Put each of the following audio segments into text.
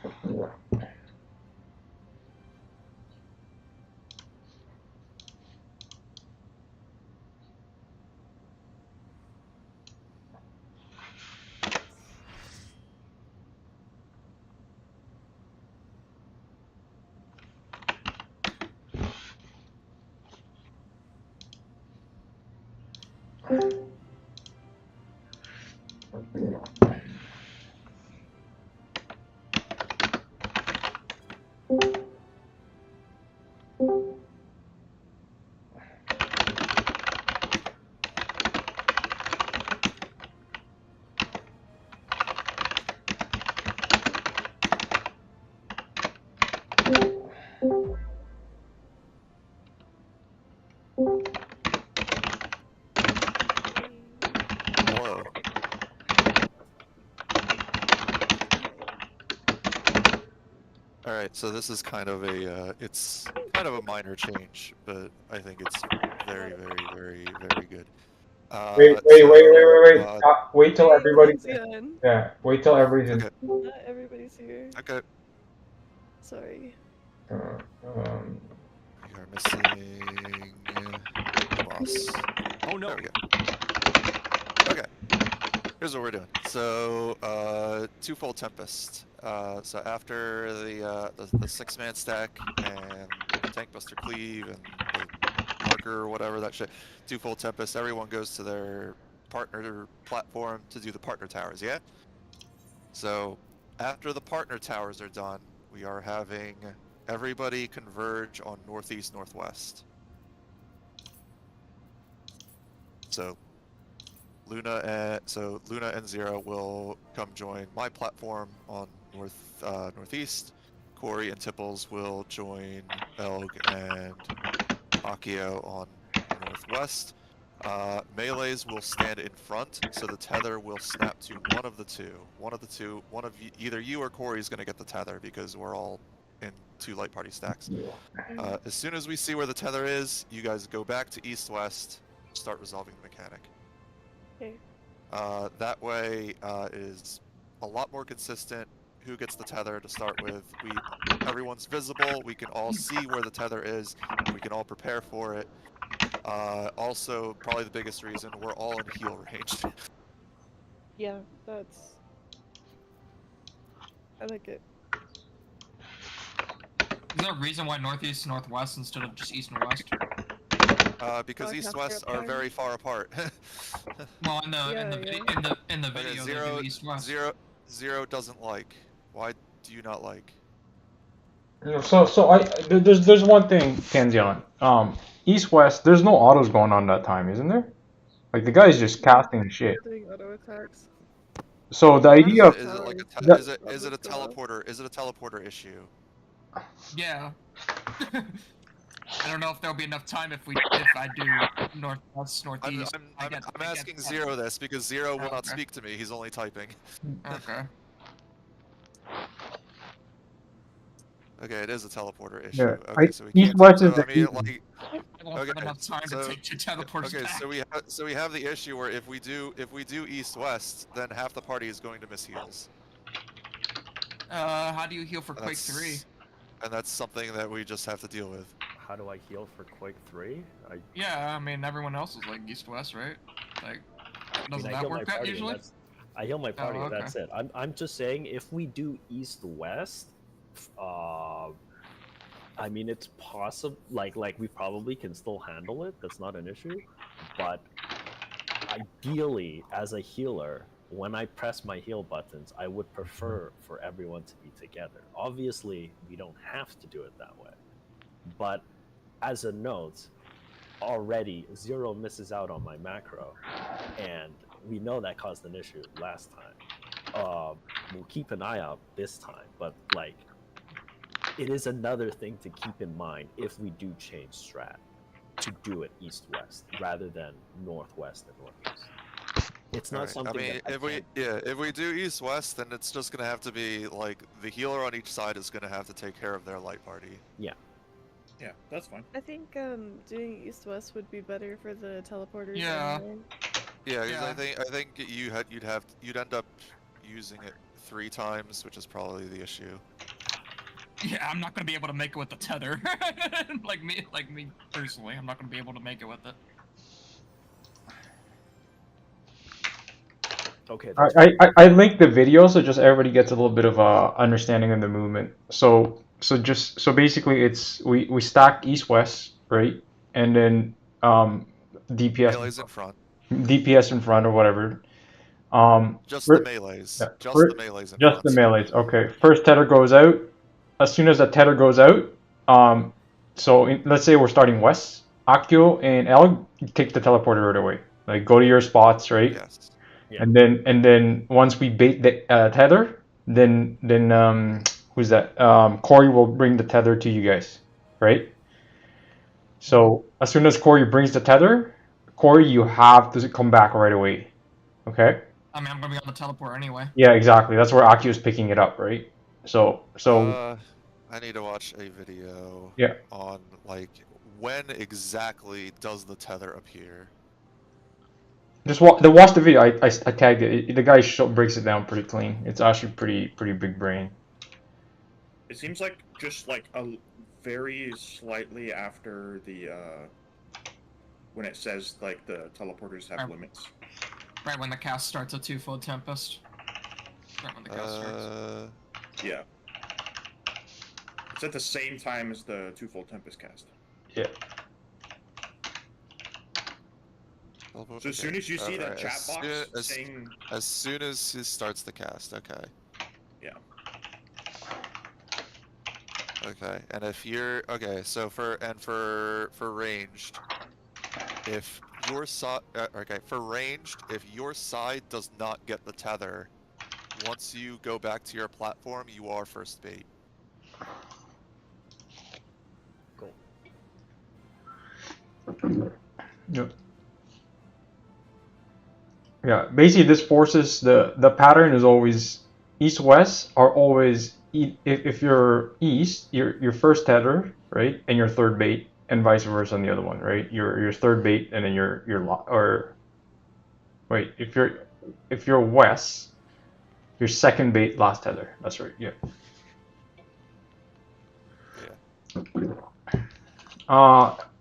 Hello. Alright, so this is kind of a, it's kind of a minor change, but I think it's very, very, very, very good. Wait, wait till everybody's in. Yeah, wait till everybody's in. Okay. Not everybody's here. Okay. Sorry. We are missing boss. Oh no. There we go. Okay. Here's what we're doing. So, twofold Tempest. So after the 6-man stack and the Tank Buster Cleave and the Marker or whatever that shit, twofold Tempest, everyone goes to their partner platform to do the partner towers, yeah? So after the partner towers are done, we are having everybody converge on northeast, northwest. So Luna and Zero will come join my platform on northeast. Corey and Tipples will join Elg and Akio on northwest. Melees will stand in front, so the tether will snap to one of the two. Either you or Corey is going to get the tether because we're all in 2 light party stacks. As soon as we see where the tether is, you guys go back to east-west, start resolving the mechanic. Okay. That way it is a lot more consistent who gets the tether to start with. Everyone's visible, we can all see where the tether is, we can all prepare for it. Also, probably the biggest reason, we're all in heal range. Yeah, that's... I like it. Is there a reason why northeast and northwest instead of just east and west? Because east-west are very far apart. Well, in the video, okay, they do east-west. Zero doesn't like. Why do you not like? There's one thing, Kenzion. East-west, there's no autos going on that time, isn't there? Like the guy's just casting shit. Doing auto attacks. So the idea of is it a teleporter? Is it a teleporter issue? Yeah. I don't know if there'll be enough time if I do northwest, northeast. I'm asking Zero this because Zero will not speak to me. He's only typing. Okay. Okay, it is a teleporter issue. Yeah, Okay, so we can't. east-west is I mean, like, I won't have enough time to take 2 teleporters okay, back. so we have the issue where if we do east-west, then half the party is going to miss heals. How do you heal for Quake 3? And that's something that we just have to deal with. How do I heal for Quake 3? Yeah, I mean everyone else is like east-west, right? Like, doesn't that work out usually? I heal my party. Oh, okay. That's it. I'm just saying if we do east-west, I mean it's possible. Like we probably can still handle it. That's not an issue. But ideally, as a healer, when I press my heal buttons, I would prefer for everyone to be together. Obviously, we don't have to do it that way. But as a note, already Zero misses out on my macro, and we know that caused an issue last time. We'll keep an eye out this time, but like, it is another thing to keep in mind if we do change strat to do it east-west rather than northwest and northeast. It's not something. I mean, if we do east-west, then it's just gonna have to be like the healer on each side is gonna have to take care of their light party. Yeah. Yeah, that's fine. I think doing east-west would be better for the teleporters. Yeah. Anyway. Yeah, because I think you'd end up using it 3 times, which is probably the issue. Yeah, I'm not gonna be able to make it with the tether. like me personally, I'm not gonna be able to make it with it. Okay, that's fine. I linked the video so just everybody gets a little bit of a understanding of the movement. So basically it's we stack east west, right? And then Melee's in front. DPS in front or whatever. Just we're- the melees. yeah, Just we're- the melees in just front. the melees. Okay. First tether goes out. As soon as the tether goes out, let's say we're starting west. Akio and El take the teleporter right away. Like go to your spots, right? Yes. Yeah. And then once we bait the tether, then who's that? Corey will bring the tether to you guys, right? So as soon as Corey brings the tether, Corey, you have to come back right away. Okay? I mean, I'm gonna be on the teleport anyway. Yeah, exactly. That's where Akio is picking it up, right? So I need to watch a video Yeah. on like when exactly does the tether appear. just watch the video. I tagged it. The guy breaks it down pretty clean. It's actually pretty big brain. It seems like just like a very slightly after the when it says like the teleporters have limits. Right when the cast starts a twofold tempest. Right when the cast starts. Yeah. It's at the same time as the twofold tempest cast. Yeah. So as soon as you see that Alright, chat box saying as soon as he starts the cast, okay. Yeah. Okay, and if you're okay, so for ranged, if your side okay, for ranged, if your side does not get the tether, once you go back to your platform, you are first bait. Cool. Yep. Yeah, basically this forces the pattern is always east west are always if you're east, your first tether, right, and your third bait, and vice versa on the other one, right? Your third bait and then wait, if you're west, your second bait last tether. That's right. Yeah.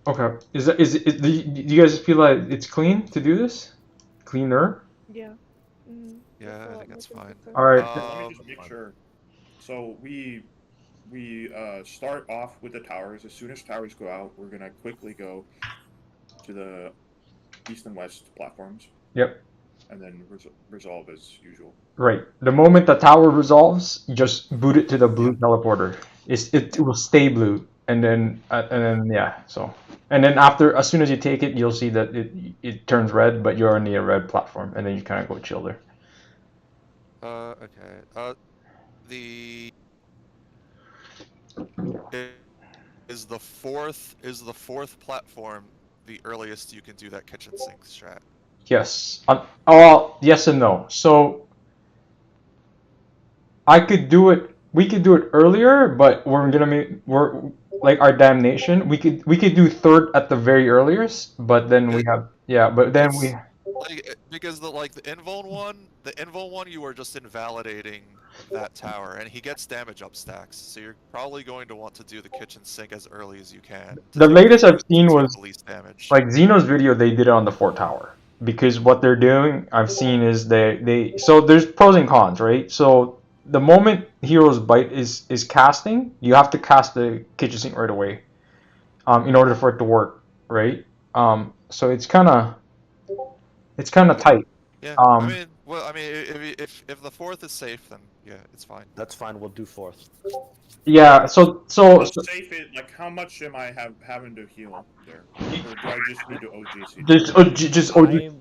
Okay. Do you guys feel like it's clean to do this? Cleaner? Yeah. Mm-hmm. Yeah, I think that's fine. All right. let me just make sure. So we start off with the towers. As soon as towers go out, we're gonna quickly go to the east and west platforms. Yep. And then resolve as usual. Right. The moment the tower resolves, you just boot it to the blue teleporter. It will stay blue, and then yeah. So and then after, as soon as you take it, you'll see that it turns red, but you're on the red platform, and then you kind of go chill there. Okay. Is the fourth platform the earliest you can do that kitchen sink strat? Yes. Yes and no. So we could do it earlier, but we're like our damnation. We could do third at the very earliest, but then we have because the invuln one you are just invalidating that tower, and he gets damage up stacks, so you're probably going to want to do the kitchen sink as early as you can. The latest I've seen was the least damage. like Xeno's video. They did it on the fort tower because what they're doing, I've seen, is they so there's pros and cons, right? So the moment Hero's Bite is casting, you have to cast the kitchen sink right away, in order for it to work, right? So it's kind of tight. Yeah. If the fourth is safe, then yeah, it's fine. That's fine. We'll do fourth. Yeah. So How safe it? Like, how much am I having to heal there, or do I just need to OGC? just OG.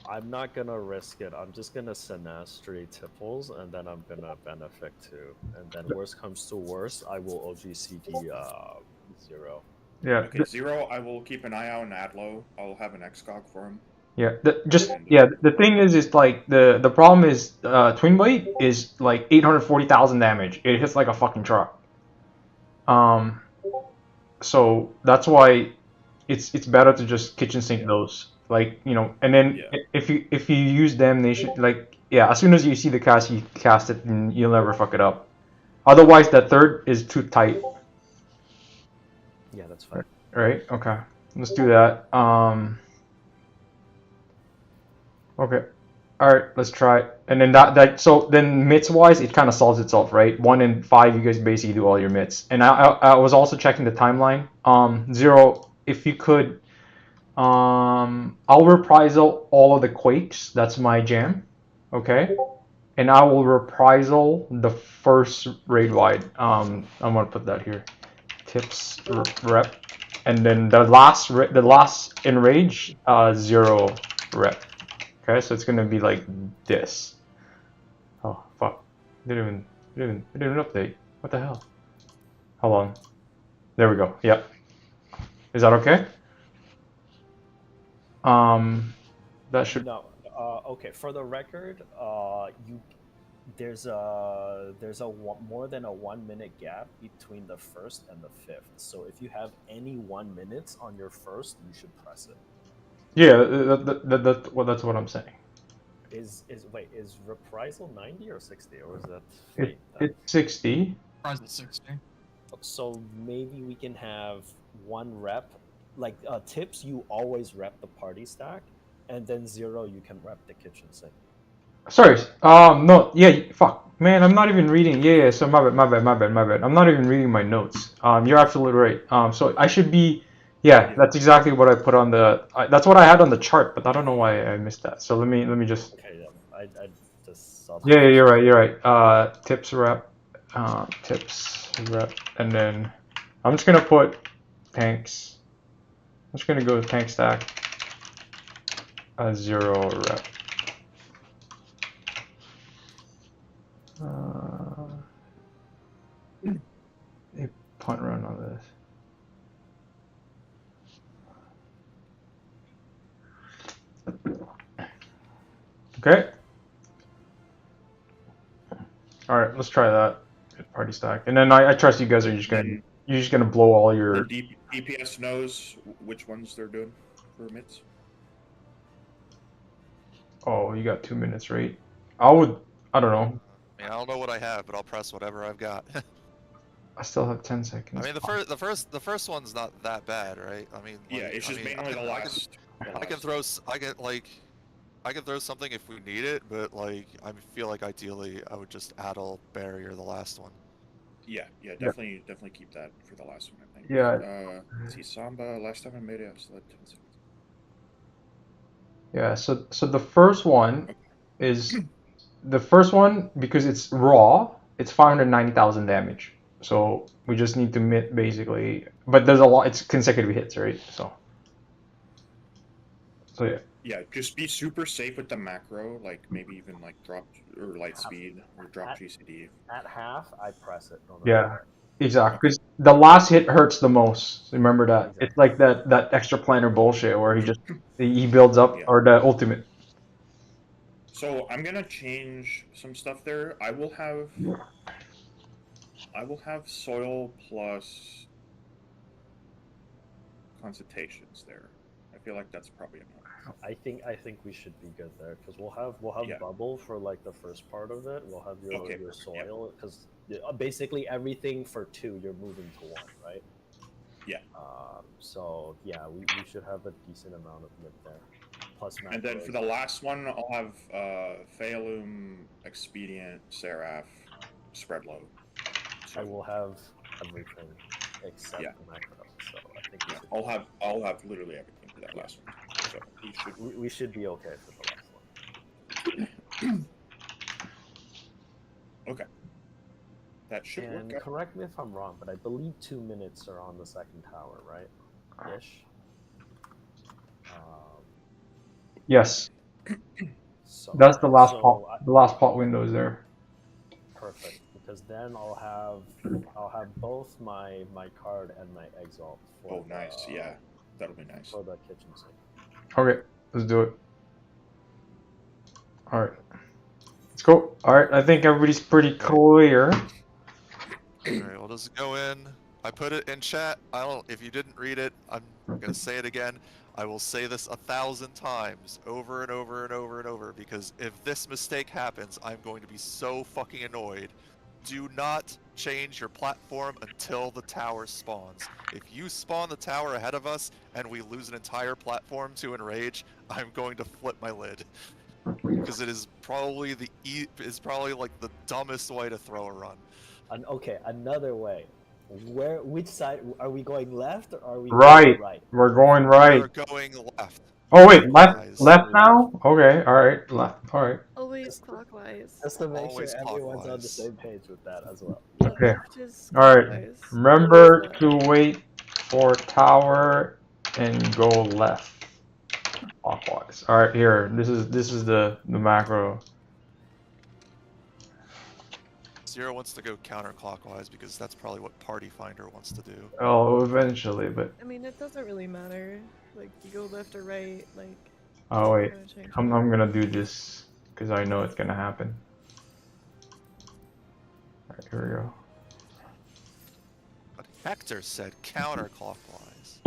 I'm not gonna risk it. I'm just gonna Sinastri Tipples, and then I'm gonna benefit too. And then worst comes to worst, I will OGCD 0. Yeah. Okay, 0. I will keep an eye out on Adlo. I'll have an XCOG for him. Yeah. The thing is like the problem is Twin Blade is like 840,000 damage. It hits like a fucking truck. So that's why it's better to just kitchen sink those. Like, you know, and then if you use damnation, like, yeah, as soon as you see the cast, you cast it and you'll never fuck it up. Otherwise, that third is too tight. Yeah, that's fine. Right? Okay. Let's do that. Okay. All right. Let's try it. And then so then mitts wise, it kind of solves itself, right? 1 and 5, you guys basically do all your mitts. And I was also checking the timeline. Zero, if you could, I'll reprisal all of the quakes. That's my jam. Okay. And I will reprisal the first raid wide. I'm gonna put that here. Tips rep, and then the last enrage 0 rep. Okay, so it's gonna be like this. Oh fuck! Didn't even update. What the hell? Hold on. There we go. Yep. Is that okay? That should. No. Okay. For the record, there's more than a 1 minute gap between the first and the fifth. So if you have any 1 minutes on your first, you should press it. Yeah, that's what I'm saying. Is reprisal 90 or 60, or is that It's 60. Prize at 60. So maybe we can have 1 rep, like tips. You always rep the party stack, and then 0 you can rep the kitchen sink. Sorry. No. Yeah. Fuck. Man, I'm not even reading. Yeah. So my bad. I'm not even reading my notes. You're absolutely right. So I should be. Yeah. That's exactly what I put on the. That's what I had on the chart, but I don't know why I missed that. So let me just. Okay. Yeah. I just saw. Yeah. You're right. You're right. Tips rep. Tips rep, and then I'm just gonna put tanks. I'm just gonna go with tank stack. 0 rep. A punt run on this. Okay. All right, let's try that party stack, and then I trust you guys are just gonna blow all your. The DPS knows which ones they're doing for mitts. Oh, you got 2 minutes, right? I don't know. I mean, I don't know what I have, but I'll press whatever I've got. I still have 10 seconds. I mean, the first one's not that bad, right? I mean, Yeah, it's just mainly the last. I can throw something if we need it, but like I feel like ideally I would just addle barrier the last one. Yeah, definitely keep that for the last one, I think. Yeah. Let's see, Samba. Last time I made it, I still had 10 seconds. Yeah. So the first one is because it's raw. It's 590,000 damage. So we just need to mit basically, but there's a lot. It's consecutive hits, right? So yeah. Yeah, just be super safe with the macro, like maybe even like drop or light speed or drop GCD. At half, I press it. Yeah, exactly. Because the last hit hurts the most. Remember that. Exactly. It's like that extra planner bullshit where he builds up, or the ultimate. So I'm gonna change some stuff there. I will have soil plus consultations there. I feel like that's probably enough. I think we should be good there because we'll have bubble for like the first part of it. We'll have your soil because basically everything for 2 you're moving to 1, right? Yeah. So yeah, we should have a decent amount of mid there. Plus and then for the last one, I'll have Phalum, Expedient, Seraph, Spread Load. So, I will have everything except the macro. So I think I'll have literally everything for that last one. So we should be okay for the last one. Okay. That should And work. correct me if I'm wrong, but I believe 2 minutes are on the second tower, right? Ish. Yes. So That's the last pot. The last pot window is there. Perfect, because then I'll have both my card and my exalt. For nice. Yeah, that'll be nice for the kitchen sink. Okay, let's do it. All right, let's go. All right, I think everybody's pretty clear. Alright, we'll just go in. I put it in chat. If you didn't read it, I'm gonna say it again. I will say this 1,000 times, over and over and over and over, because if this mistake happens, I'm going to be so fucking annoyed. do not change your platform until the tower spawns. If you spawn the tower ahead of us and we lose an entire platform to enrage, I'm going to flip my lid. Because it is probably like the dumbest way to throw a run. Okay, another way. Which side are we going? Left or are we Right. going right? We're going right. We're going left. Oh wait, left Clockwise. left now? Okay, alright, left. Alright. Always clockwise. Just to make Always sure everyone's on the clockwise. same page with that as well. Yeah, Okay. left is Alright. clockwise. Remember Always to left. wait for tower and go left. Clockwise. Alright, here. This is the macro. Zero wants to go counterclockwise because that's probably what Party Finder wants to do. Oh, eventually, but I mean, it doesn't really matter. Like, you go left or right, like... oh wait. kinda change I'm that. gonna do this because I know it's gonna happen. Alright, here we go. But Hector said counterclockwise.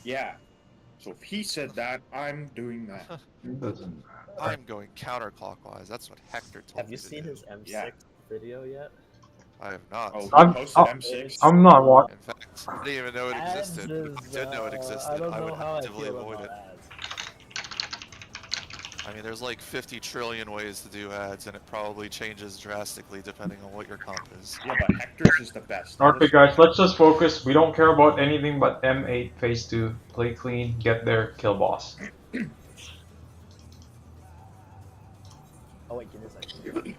Yeah. So if he said that, I'm doing that. It doesn't matter. I'm going counterclockwise. That's what Hector told Have me you to seen do. his M6 Yeah. video yet? I have not. Oh, he I'm- posted oh, M6. I'm not watching. In fact, I didn't even know it existed. But if I did know it existed, I don't I know would how I actively feel avoid about it. ads. I mean, there's like 50 trillion ways to do ads, and it probably changes drastically depending on what your comp is. Yeah, but Hector's is the best. Okay, guys, let's just focus. We don't care about anything but M8 phase 2. Play clean, get there, kill boss. Oh wait, give me a second.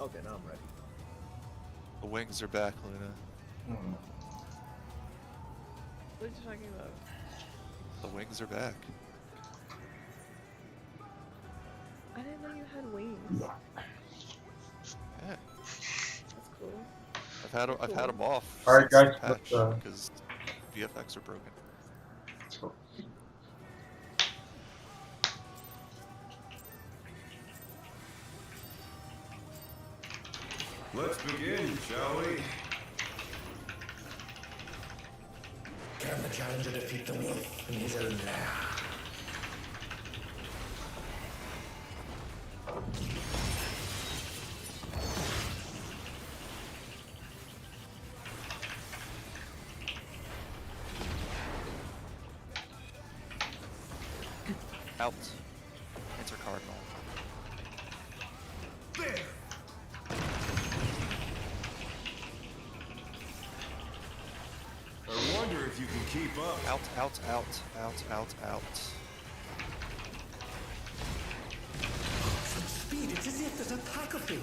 Okay, now I'm ready. The wings are back, Luna. What are you talking about? The wings are back. I didn't know you had wings. Yeah, That's cool. I've had them off Alright, since guys, the let's, patch because VFX are broken. Let's go. Let's begin, shall we? Can the challenger defeat the wolf in his own lair? Out. Enter Cardinal. There! I wonder if you can keep up. Out, out, out, out, out, out. From speed, it's as if there's a pack of them.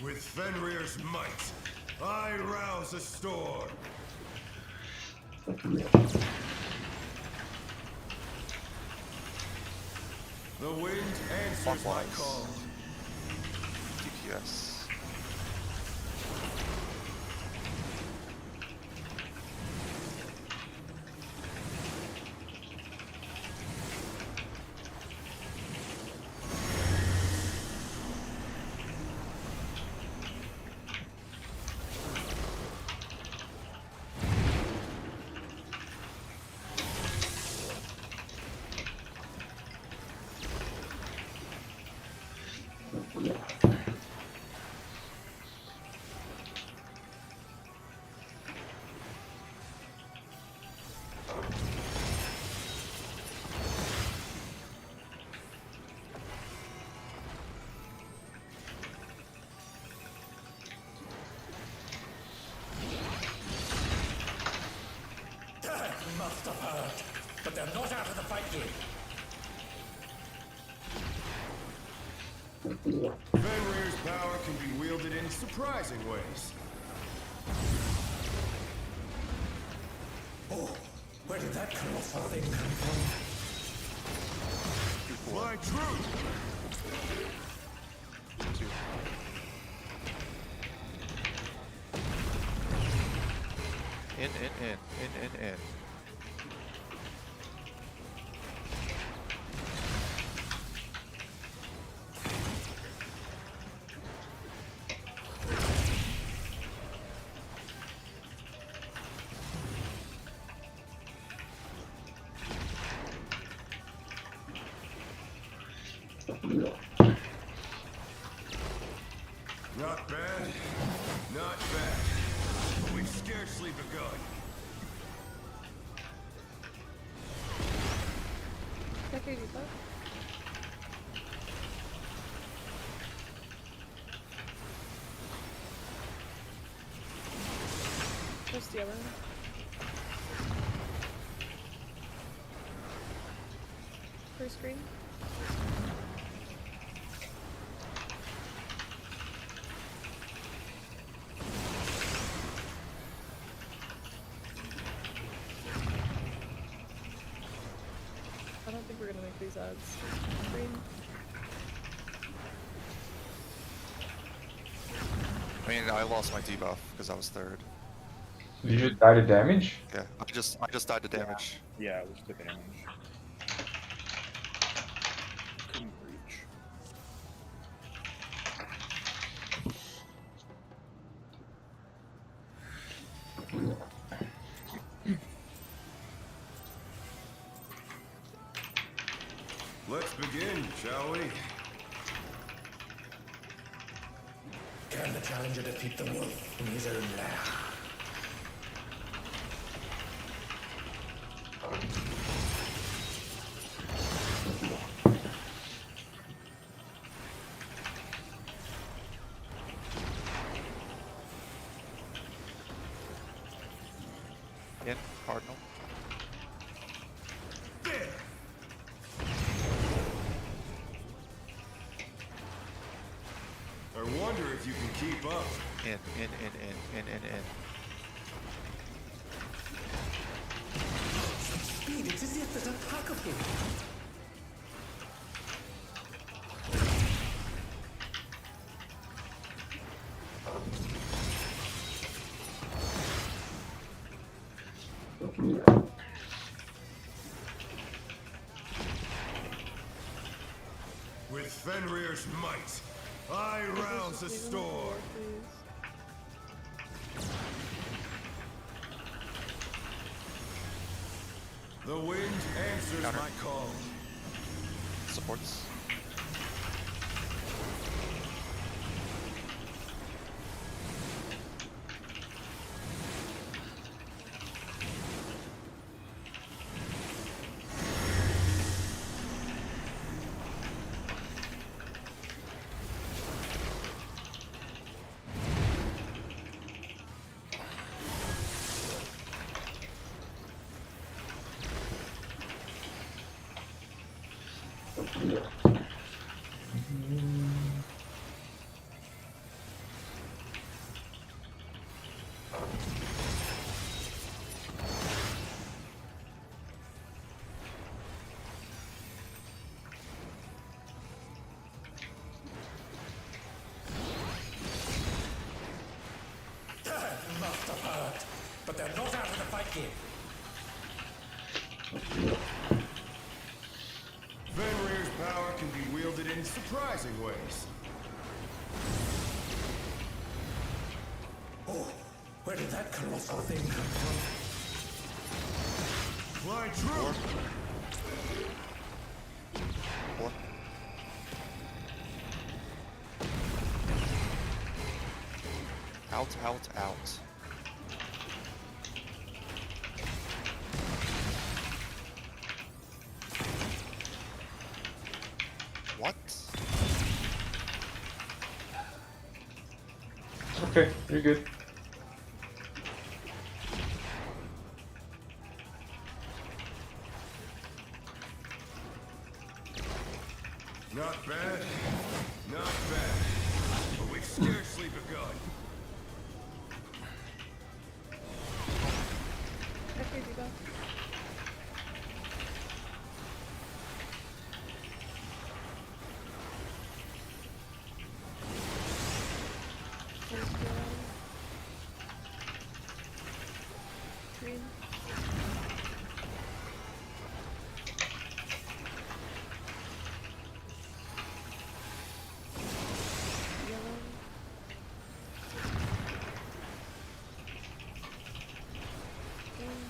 With Fenrir's might, I rouse a storm. The wind answers my Clockwise. call. DPS. Death must have hurt, but they're not out of the fight yet. Fenrir's power can be wielded in surprising ways. Oh, where did that colossal thing come from? My truth! Two. In. Okay, debuff. Just yellow. First green. I don't think we're gonna make these odds. Green. I mean, I lost my debuff because I was third. Did you just die to damage? Yeah, I just died to damage. Yeah, it was the damage. Couldn't reach. Let's begin, shall we? Can the challenger defeat the wolf in his own lair? In Cardinal. I wonder if you can keep up. In. Speed, it's as if there's a pack of him. With Fenrir's might, I rouse the storm. The wind answers Counter. my call. Supports. Must have hurt, but they're not out of the fight yet. Fenrir's power can be wielded in surprising ways. Oh, where did that colossal thing come from? Fly true! Four. Out. What? Okay, you're good. Not bad. Not bad. But we've scarcely begun. Okay, debuff. First yellow. Green. Yellow. Green.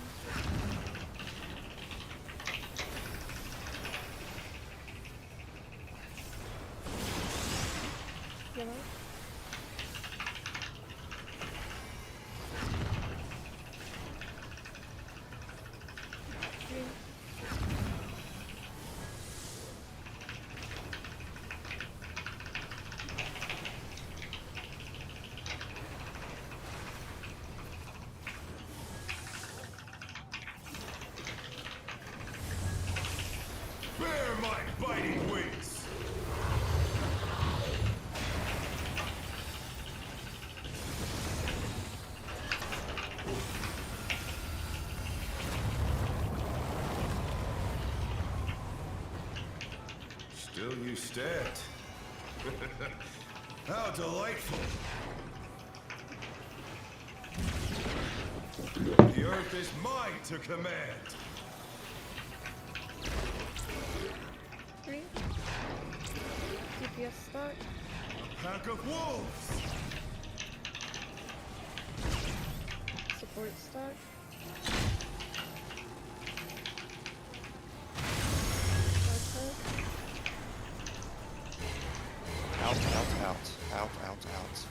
my biting wings. Still you stand. How delightful. The earth is mine to command. 3. DPS stock. Pack of wolves. Support stock. Out, out, out, out, out, out.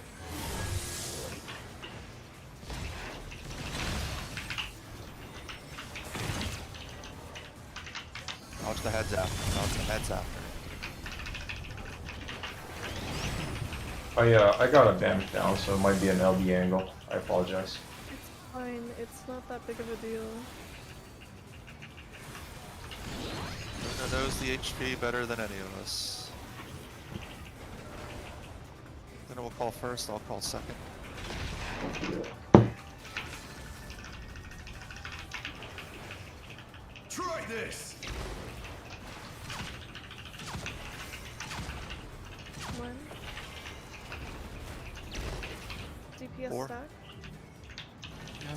Dodge the heads after. Dodge the heads after. I got a damage down, so it might be an LB angle. I apologize. It's fine. It's not that big of a deal. Luna knows the HP better than any of us. Luna will call first, I'll call second. Try this. 1. DPS 4. stock.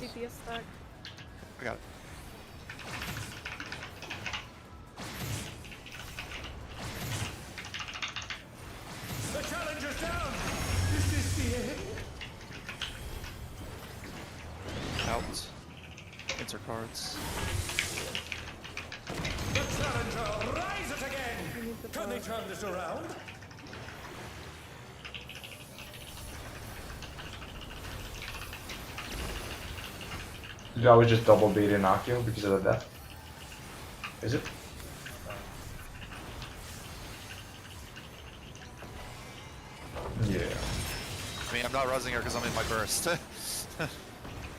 DPS stock. I got it. The challenger's down! Is this the end? Out. Enter cards. The challenger rises again! We need the Can they dog. turn this around? That was just double baited Akio because of the death. Is it? Yeah. I mean, I'm not rezzing her because I'm in my burst.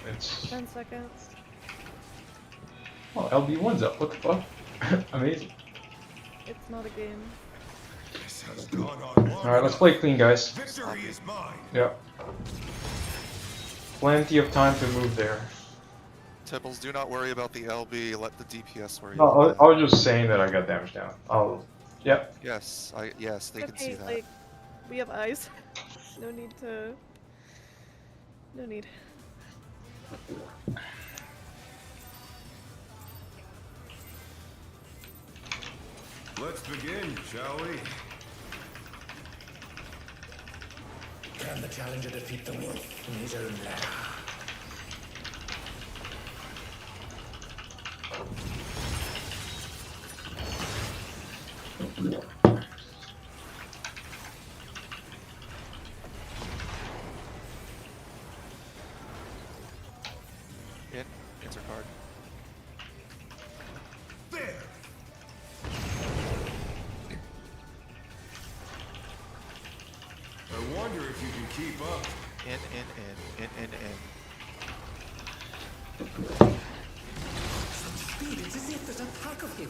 It's 10 seconds. oh LB1's up. What the fuck? Amazing. It's not a game. This has gone on long All right, let's enough. play clean, guys. Victory is mine. Yep. Plenty of time to move there. Tibbles, do not worry about the LB, let the DPS worry No, about I was just saying that I got damage down. Oh, yep. Yes, yes, they can see Okay, that. like, we have eyes. No need to. No need. Let's begin, shall we? Can the challenger defeat the wolf in his own lair? Enter card. There. I wonder if you can keep up. In. Speed, it's as if there's a pack of him.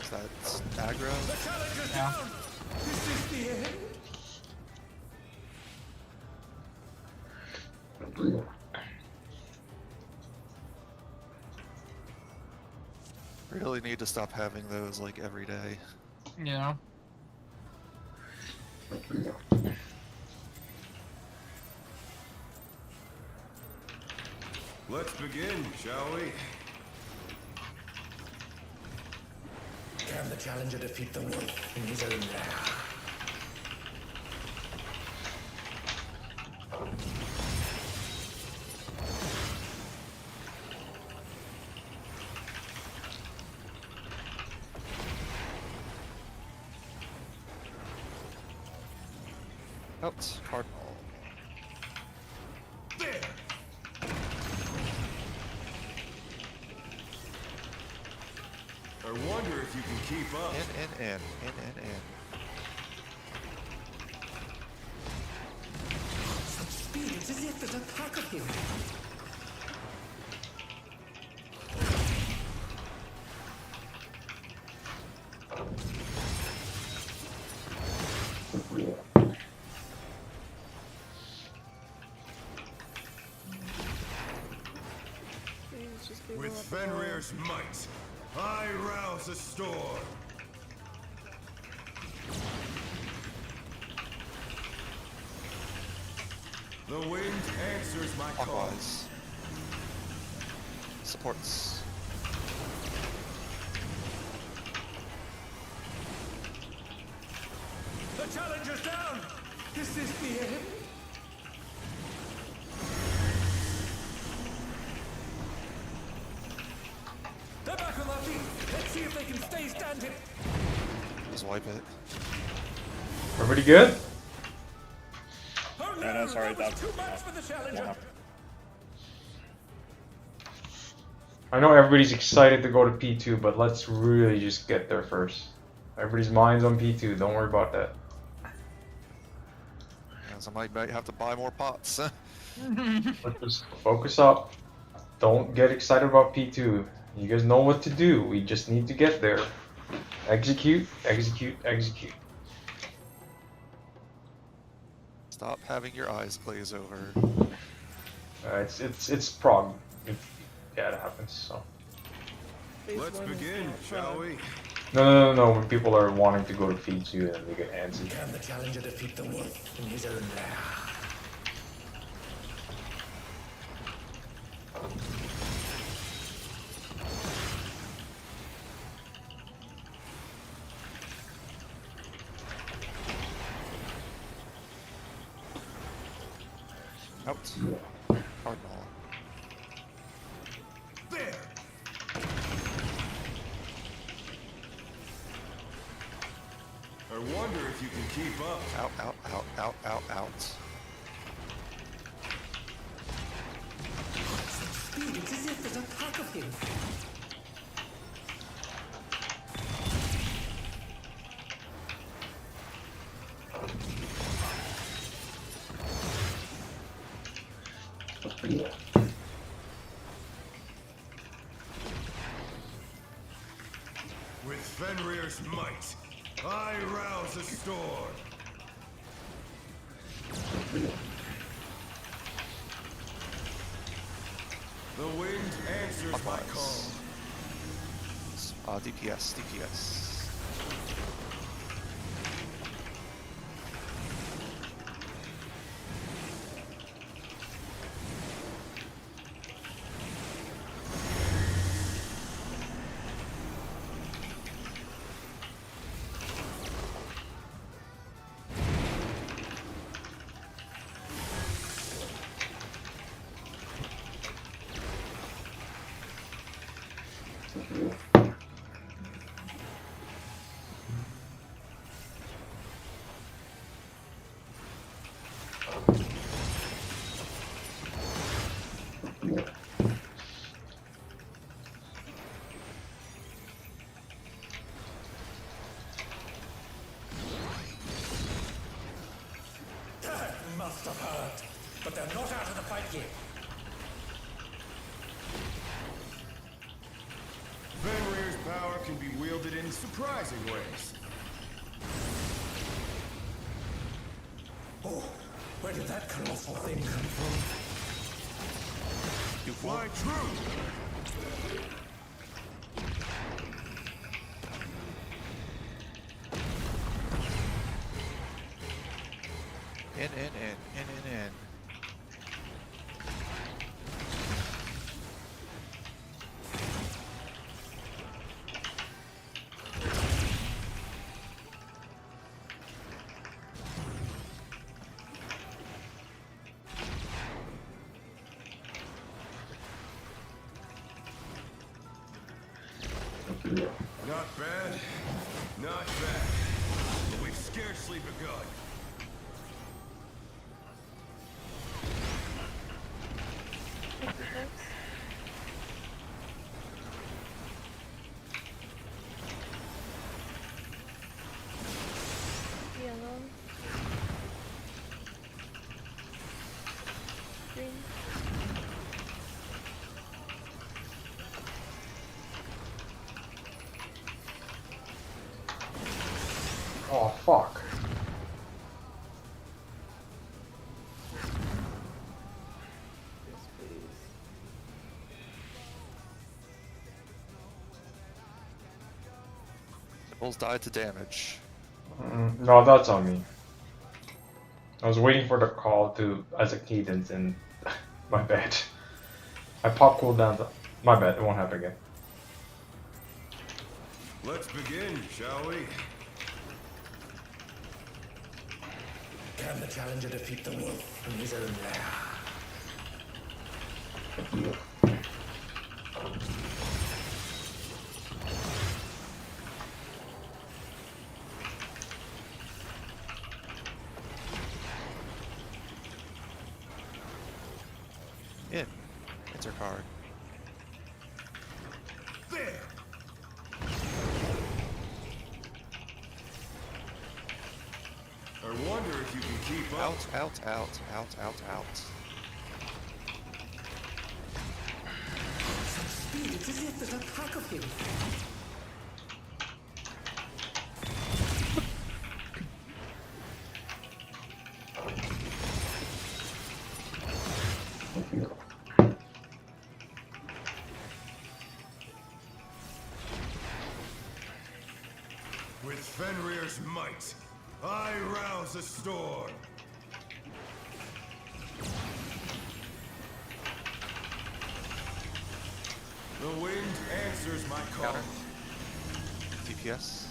Is that aggro? The challenger's Yeah. down! Is this the end? Really need to stop having those like every day. Yeah. Let's begin, shall we? Can the challenger defeat the wolf in his own lair? Out. Cardinal. There. I wonder if you can keep up. In. Such speed, it's as if there's a pack of him. We will With at the door. Fenrir's might, I rouse a storm. The wind answers my call. Clockwise. Supports. The challenger's down! Is this the end? They're back on their feet. Let's see if they can stay standing. Just wipe it. Everybody good? Oh no, no, sorry, that was that's too much for the challenger. Yeah. I know everybody's excited to go to P2, but let's really just get there first. Everybody's mind's on P2. Don't worry about that. Yeah, so I might have to buy more pots. Let's just focus up. Don't get excited about P2. You guys know what to do. We just need to get there. Execute, execute, execute. Stop having your eyes glaze over. It's prog. Yeah, it happens. So. Phase Let's one is begin, not shall fun. we? No. When people are wanting to go to P2 and they get antsy. Can the challenger defeat the wolf in his own lair? Out. Cardinal. There! I wonder if you can keep up. Out. Speed, it's as if there's a pack of him. With Fenrir's might, I rouse a storm. The wind answers my call. DPS. That must have hurt. But they're not out of the fight yet. Fenrir's power can be wielded in surprising ways. Oh, where did that colossal thing come from? You fly true! In. Not bad, not bad. But we've scarcely begun. Yellow. Green. Oh fuck. Tipples died to damage. No, that's on me. I was waiting for the call to as a cadence and my bad. I pop cooldown. My bad. It won't happen again. Let's begin, shall we? Can the challenger defeat the wolf in his own lair? Enter card. There! I wonder if you can keep up. Out. Such speed, it's as if there's a pack of him. With Fenrir's might, I rouse a storm. The wind answers my call. Counter. DPS.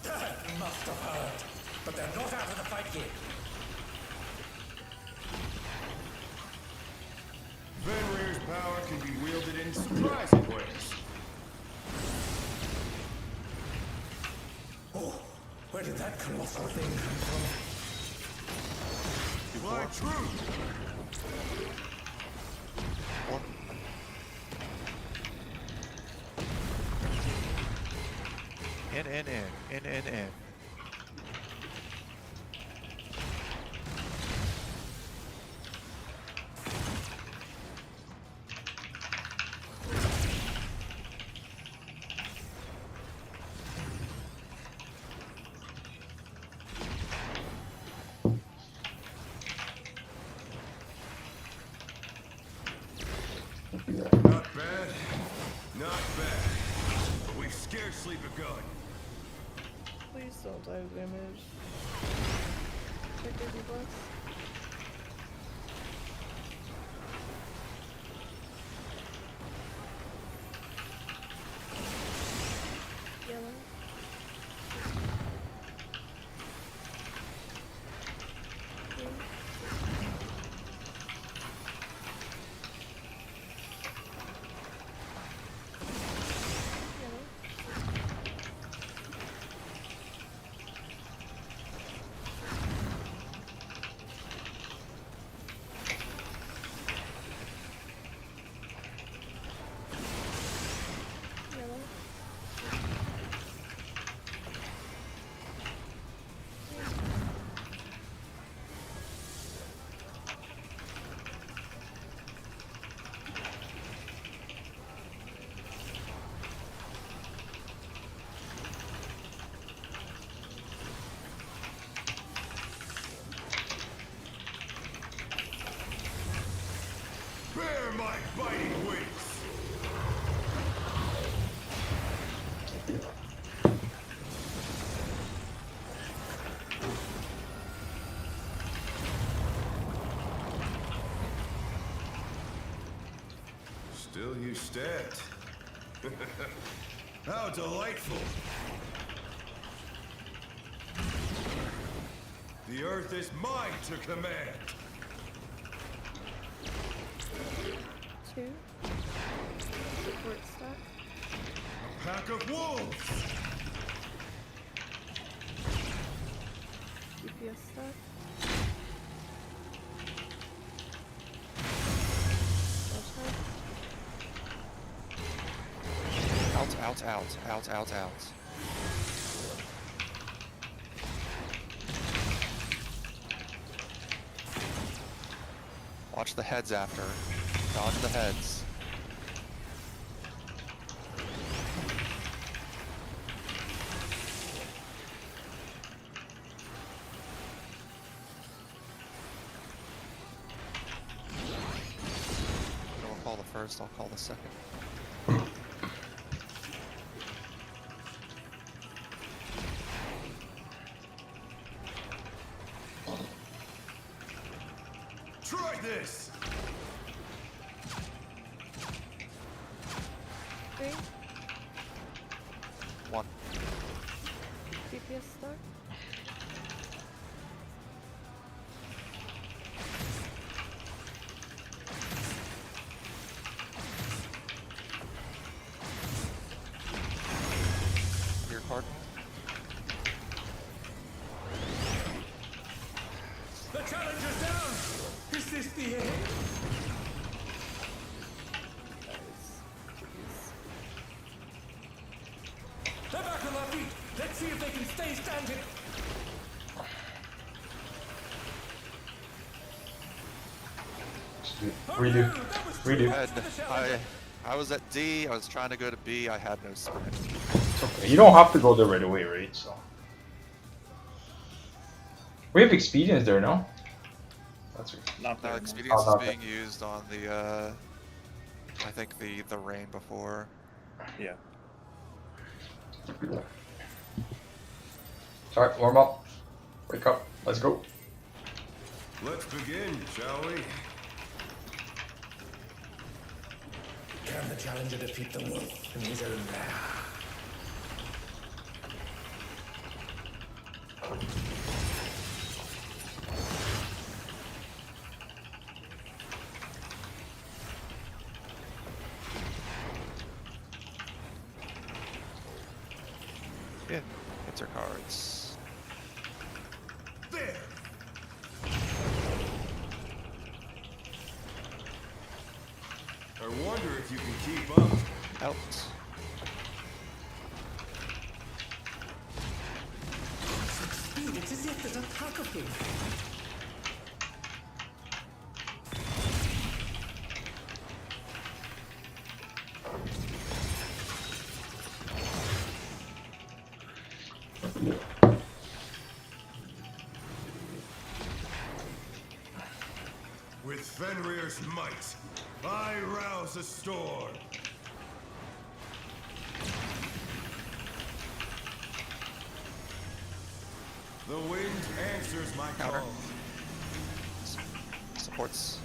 That must have hurt. But they're not out of the fight yet. Fenrir's power can be wielded in surprising ways. Oh, where did that colossal thing come from? Fly true! In. Not bad. Not bad. But we've scarcely begun. Please don't die to damage. Check your debuffs. Yellow. Green. Yellow. Yellow. Bear my biting wings! Still you stand. How delightful! The earth is mine to command! 2. stack. Pack of wolves! DPS stack. Out, out, out. Watch the heads after. Dodge the heads. Don't call the first, I'll call the second. Try this! 3. 1. DPS stack. Your card. The challenger's down! Is this the end? They're back on their feet! Let's see if they can stay standing! Redo. Redo. I was at D, I was trying to go to B, I had no sprint. It's okay. You don't have to go there right away, right? So we have expedience there, no? That's right. Not No, there. expedience Oh, is not being used on the, I think the rain before. Yeah. Alright, warm up. Wake up. Let's go. Let's begin, shall we? Can the challenger defeat the wolf in his own lair? Yeah, enter cards. There! I wonder if you can keep up. Out. Speed, it's as if there's a pack of him. With Fenrir's might, I rouse a storm. The wind answers my Counter. call. Supports.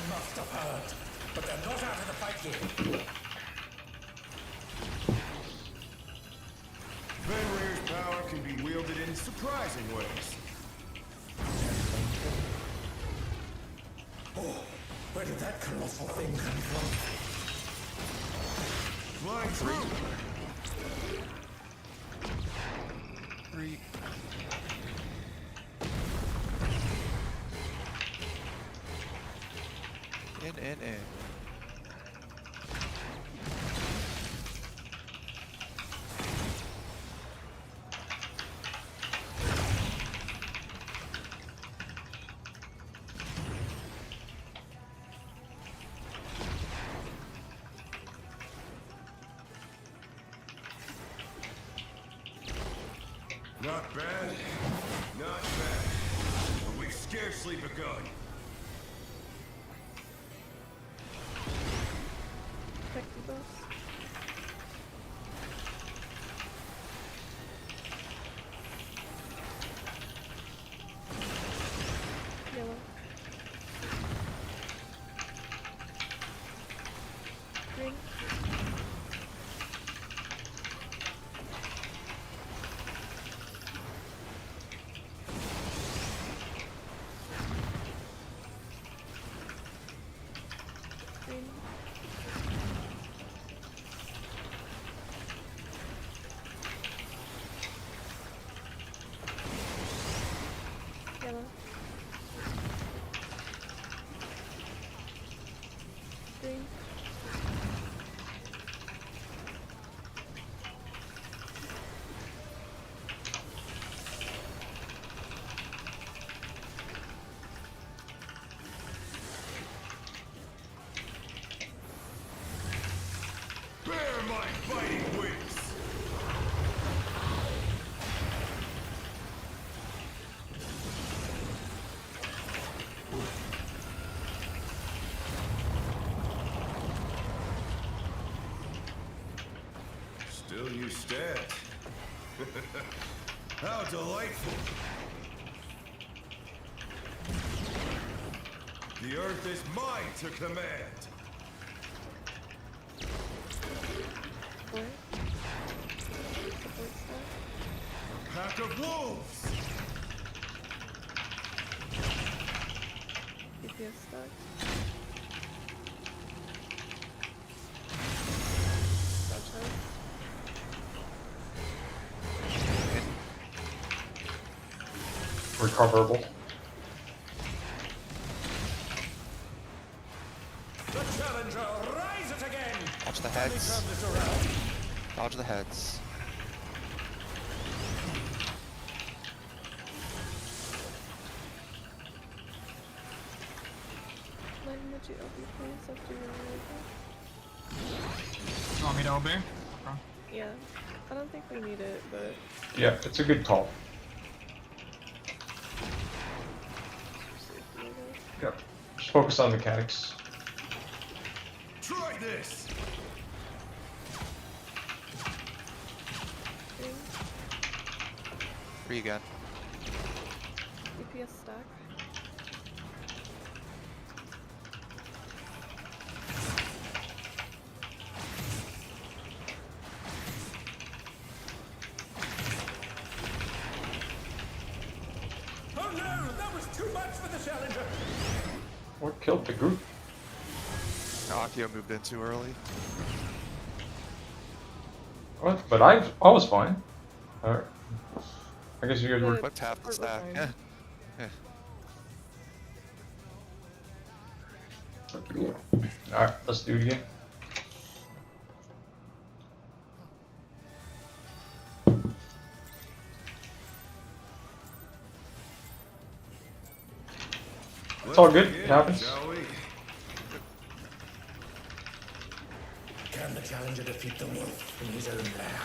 Must have heard, but they're not out of the fight yet. Fenrir's power can be wielded in surprising ways. Oh, where did that colossal thing come from? Flying through. 3. In. Not bad. Not bad. But we've scarcely begun. Protect the boss. Yellow. Green. Green. Yellow. Green. Bear my fighting wings! Still you stand. How delightful! The earth is mine to command! Four. Support staff. Pack of wolves! DPS stack. Dodge house. Recoverable. The challenger rises again! Dodge the Let me heads. turn this around. Dodge the heads. Line would you OB please after your You want me to obey? Okay. Yeah. I don't think we need it, but Yeah, it's a good call. safety, I guess. Yeah. Just focus on mechanics. Try this! Green. 3 again. DPS stack. Oh no! That was too much for the challenger! What killed the group? Akio moved in too early. What? But I was fine. Alright. I guess you guys were. Good. But tap the Support was stack. fine. Yeah. Alright, let's do it again. It's all good. It happens. Shall we? Can the challenger defeat the wolf in his own lair?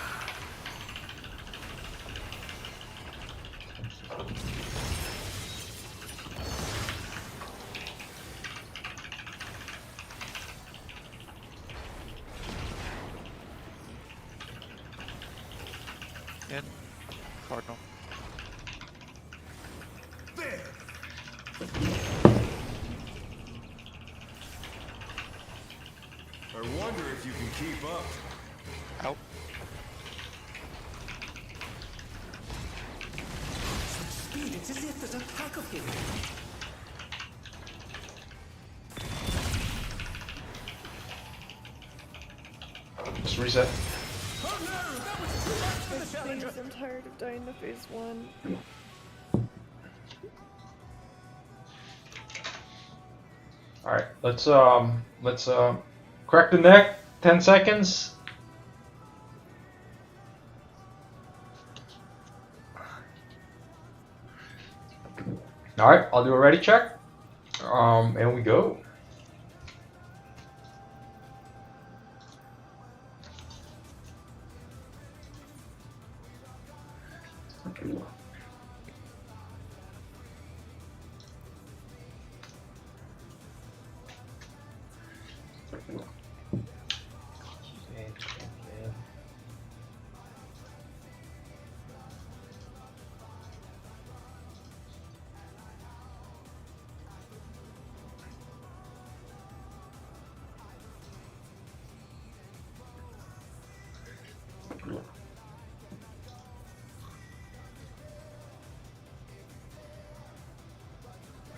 In. Cardinal. There! I wonder if you can keep up. Out. Speed, it's as if there's a pack of him. Just reset. Oh no! That was too much for the challenger! Please, I'm tired of dying to phase 1. Alright, let's crack the neck. 10 seconds. Alright, I'll do a ready check. And we go.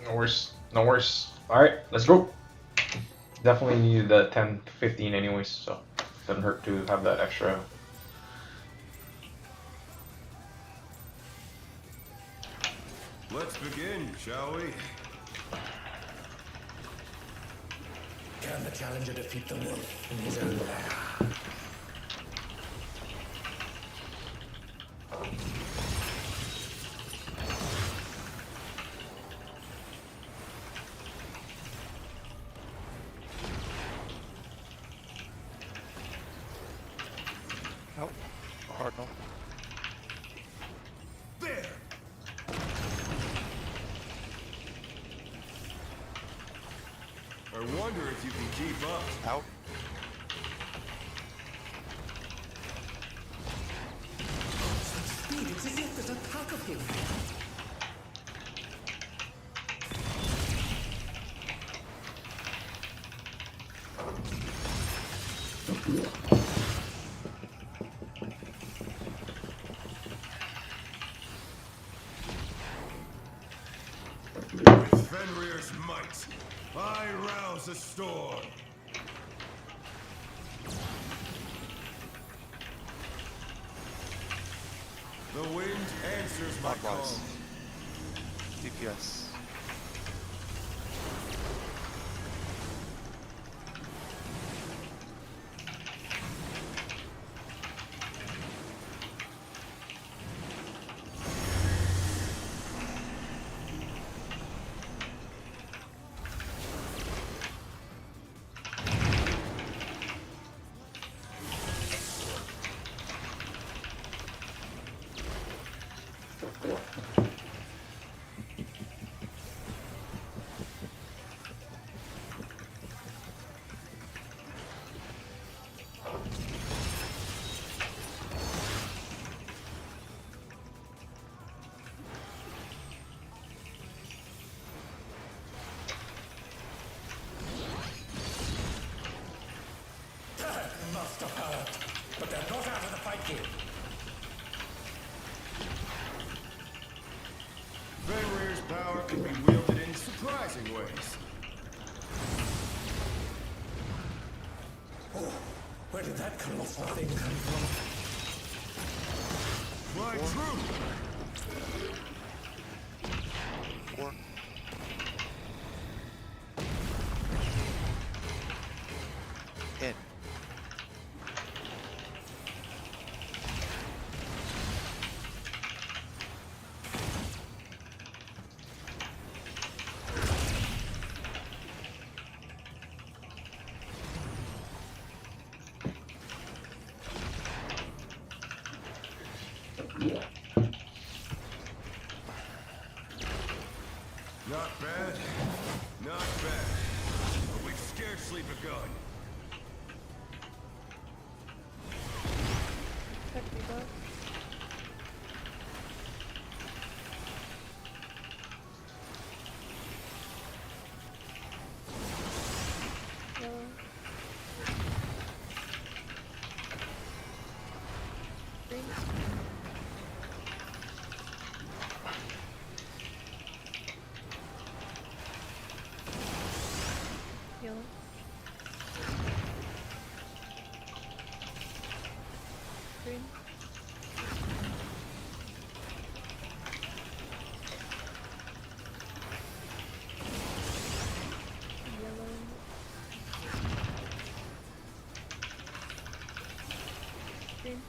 No worse. No worse. Alright, let's go. Definitely needed that 10 to 15 anyways, so doesn't hurt to have that extra. Let's begin, shall we? Can the challenger defeat the wolf in his own lair? Out. Cardinal. There! I wonder if you can keep up. Out. Speed, it's as if there's a pack of him. With Fenrir's might, I rouse a storm. The wind answers my call. Clockwise. DPS. Must have heard, but they're not out of the fight yet. Fenrir's power can be wielded in surprising ways. Oh, where did that colossal thing come from? Fly true! 4. In. Not bad, not bad. But we've scarcely begun. Tech debuff. Yellow. Green. Yellow. Green. Yellow. Green.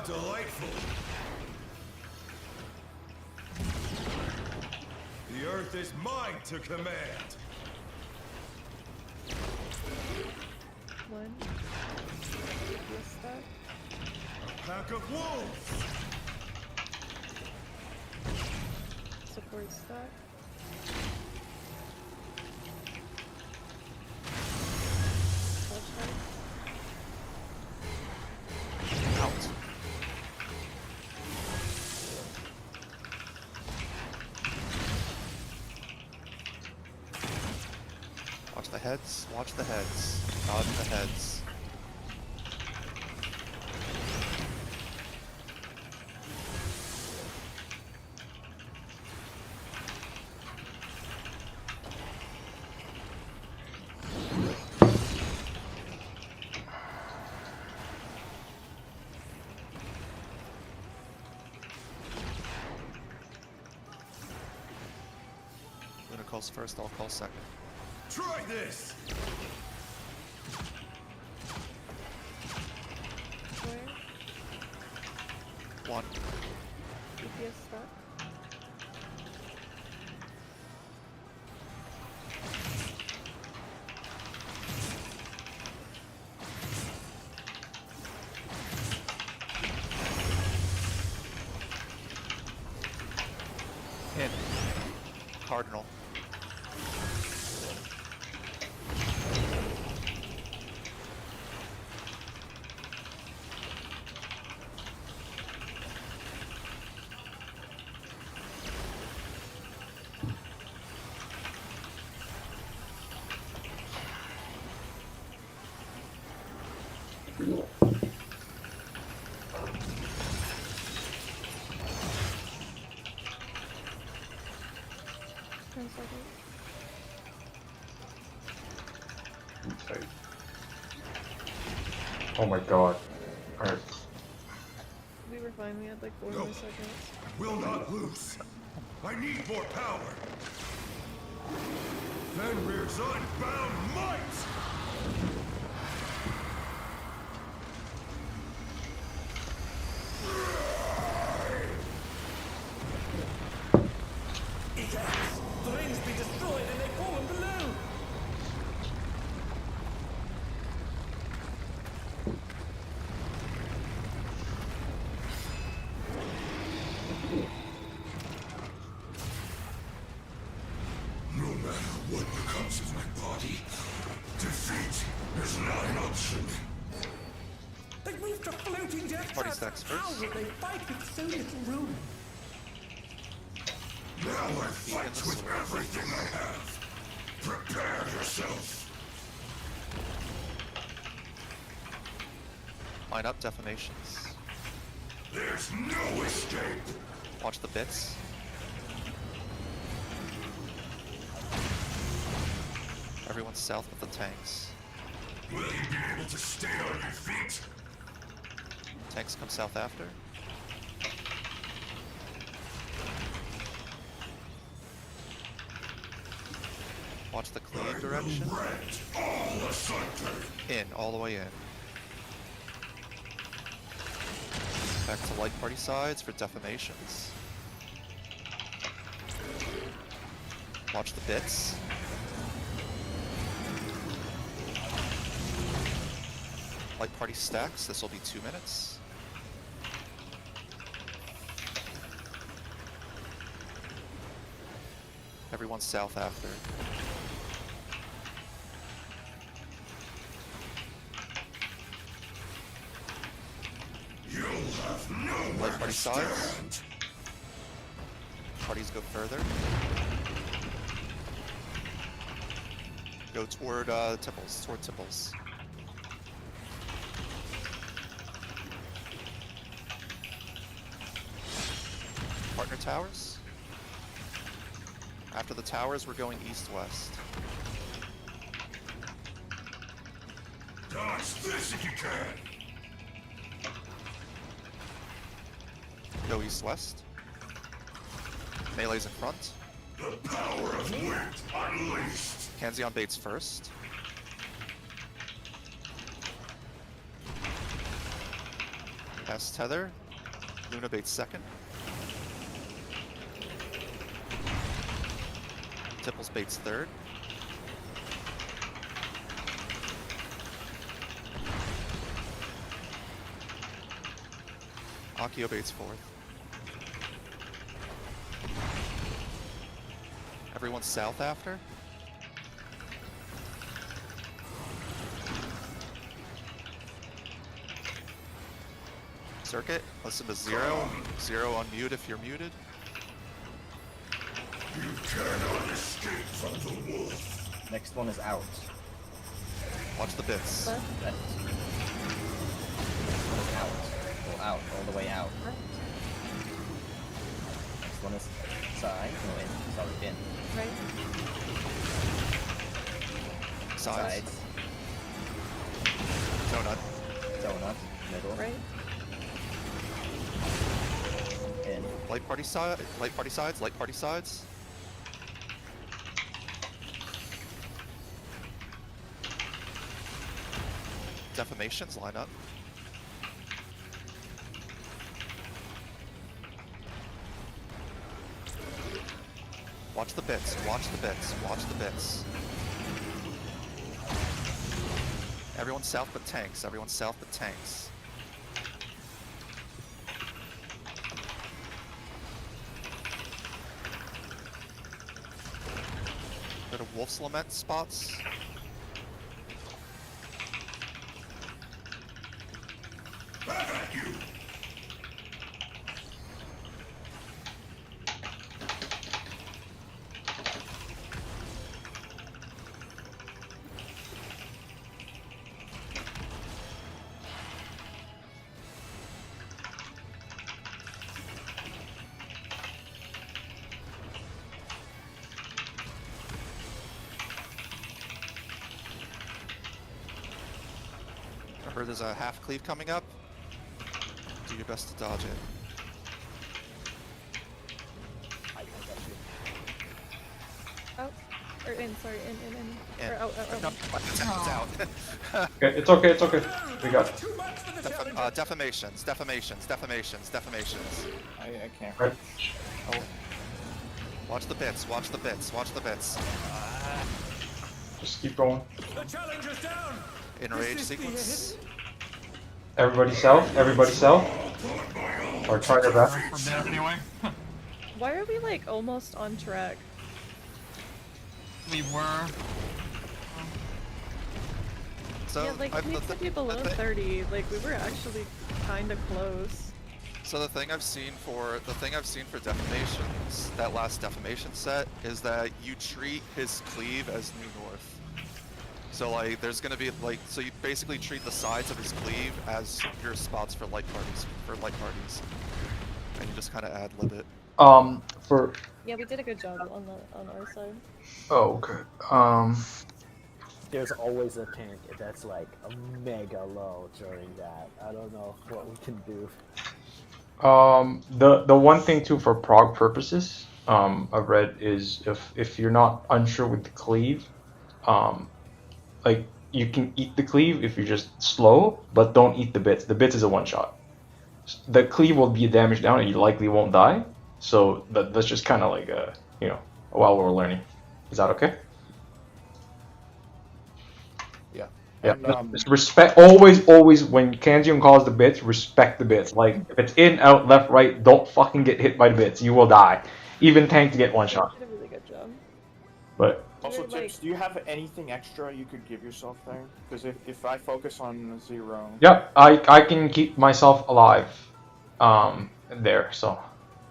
delightful. The earth is mine to command. One. Yes, that. Pack of wolves. Support stack. Flashlight. Out. Watch the heads. Watch the heads. Dodge the heads. Luna calls first, I'll call second. Try this. Where? One. DPS stack. In. Cardinal. Oh my god. Alright. We were fine, we had like 4 No. more seconds. Will not lose. I need more power. Fenrir's unbound might. Ejects! The rings be destroyed and they fallen below! No matter what becomes of my body, defeat is not an option. They moved to floating death Party traps! stacks How first. will they fight with so little room? Now I fight with everything I have. Prepare yourself. Line up defamations. There's no escape. Watch the bits. Everyone's south of the tanks. Will you be able to stay on your feet? Tanks come south after. Watch the cleave direction. Rent all asunder. In, all the way in. Back to light party sides for defamations. Watch the bits. Light party stacks, this will be 2 minutes. Everyone's south after. You'll have nowhere Light party to sides. stand. Parties go further. Go toward Tipples, toward Tipples. Partner towers. After the towers, we're going east-west. Dodge this if you can. Go east-west. Melee's in front. The power of wit unleashed. Kanzeon baits first. S tether. Luna baits second. Tipples baits third. Akio baits fourth. Everyone's south after. Circuit, listen to Zero. Zero on mute if you're muted. You cannot escape from the wolf. Next one is out. Watch the bits. Left. Left. Next one is out. Go out, all the way out. Next one is side. No, in. Sorry, in. Right. Sides. Sides. Donut. Donut. Middle. Right. In. Light party side. Light party sides. Light party sides. Defamations line up. Watch the bits. Watch the bits. Watch the bits. Everyone south but tanks. Everyone south but tanks. Go to Wolf's Lament spots. Back at you. I heard there's a half cleave coming up. Do your best to dodge it. Out. Or in, sorry, in. In. Or out. No, it's out. Okay, it's okay, it's okay. We got it. Too much for the challenger. Defamations. I can't. Right. Watch the bits, watch the bits, watch the bits. Just keep going. The challenger's down. Enrage sequence. Everybody south, everybody south. Or try your best. From there anyway. Why are we like almost on track? We were. So, yeah, like I've- we the could thi- be below the thi- 30. Like we were actually kind of close. So the thing I've seen for defamations, that last defamation set, is that you treat his cleave as New North. So like, there's gonna be like, so you basically treat the sides of his cleave as your spots for light parties, and you just kind of ad lib it. For Yeah, we did a good job on our side. oh, okay. There's always a tank that's like a mega low during that. I don't know what we can do. The one thing too for prog purposes, I've read is if you're not unsure with the cleave, like you can eat the cleave if you're just slow, but don't eat the bits. The bits is a one shot. The cleave will be damaged down and you likely won't die. So that's just kind of like while we're learning. Is that okay? Yeah. Yeah. And, Just respect. Always when Kanjium calls the bits, respect the bits. Like if it's in, out, left, right, don't fucking get hit by the bits. You will die. Even tanks get one shot. We did a really good job. But Also, We're, Tips, do you have anything extra you could give yourself there? Because if I focus on Zero... yeah, I can keep myself alive. There. So.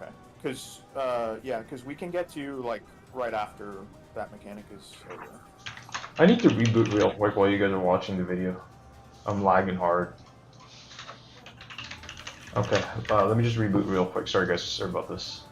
Okay. Because, because we can get to you, like, right after that mechanic is over. I need to reboot real quick while you guys are watching the video. I'm lagging hard. Okay, let me just reboot real quick. Sorry guys, sorry about this.